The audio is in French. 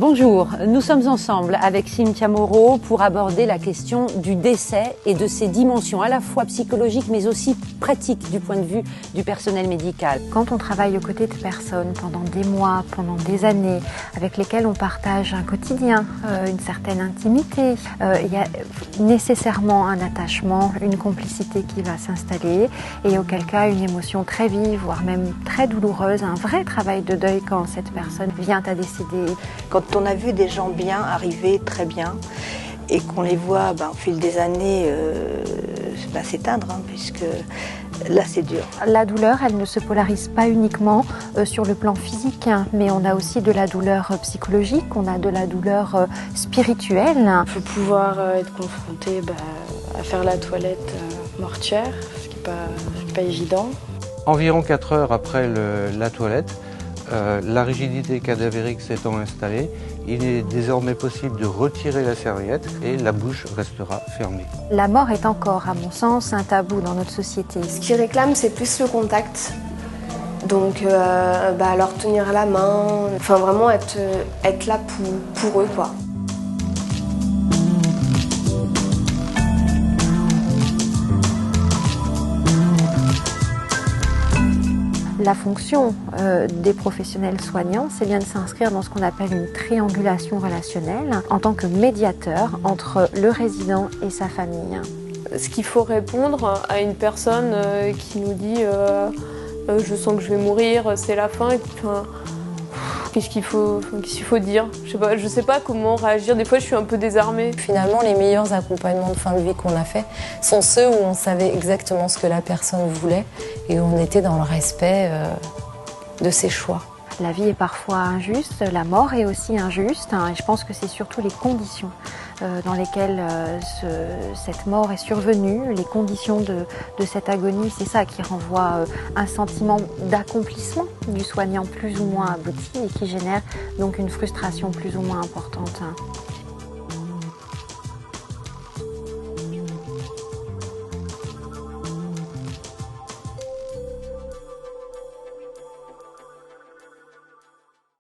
Bonjour, nous sommes ensemble avec Cynthia Moreau pour aborder la question du décès et de ses dimensions à la fois psychologiques mais aussi pratiques du point de vue du personnel médical. Quand on travaille aux côtés de personnes pendant des mois, pendant des années, avec lesquelles on partage un quotidien, une certaine intimité, il y a nécessairement un attachement, une complicité qui va s'installer et auquel cas une émotion très vive, voire même très douloureuse, un vrai travail de deuil quand cette personne vient à décéder. Quand on a vu des gens bien arriver très bien et qu'on les voit au fil des années s'éteindre, puisque là c'est dur. La douleur, elle ne se polarise pas uniquement sur le plan physique, mais on a aussi de la douleur psychologique, on a de la douleur spirituelle. Il faut pouvoir être confronté à faire la toilette mortuaire, ce qui n'est pas évident. Environ 4 heures après la toilette, la rigidité cadavérique s'étant installée, il est désormais possible de retirer la serviette et la bouche restera fermée. La mort est encore, à mon sens, un tabou dans notre société. Ce qu'ils réclament, c'est plus le contact. Donc, leur tenir la main, enfin vraiment être là pour eux, quoi. La fonction des professionnels soignants, c'est bien de s'inscrire dans ce qu'on appelle une triangulation relationnelle en tant que médiateur entre le résident et sa famille. Ce qu'il faut répondre à une personne qui nous dit je sens que je vais mourir, c'est la fin. Qu'est-ce qu'il faut dire? Je sais pas comment réagir. Des fois, je suis un peu désarmée. Finalement, les meilleurs accompagnements de fin de vie qu'on a fait sont ceux où on savait exactement ce que la personne voulait et où on était dans le respect de ses choix. La vie est parfois injuste, la mort est aussi injuste, et je pense que c'est surtout les conditions dans lesquelles cette mort est survenue, les conditions de cette agonie, c'est ça qui renvoie un sentiment d'accomplissement du soignant plus ou moins abouti et qui génère donc une frustration plus ou moins importante.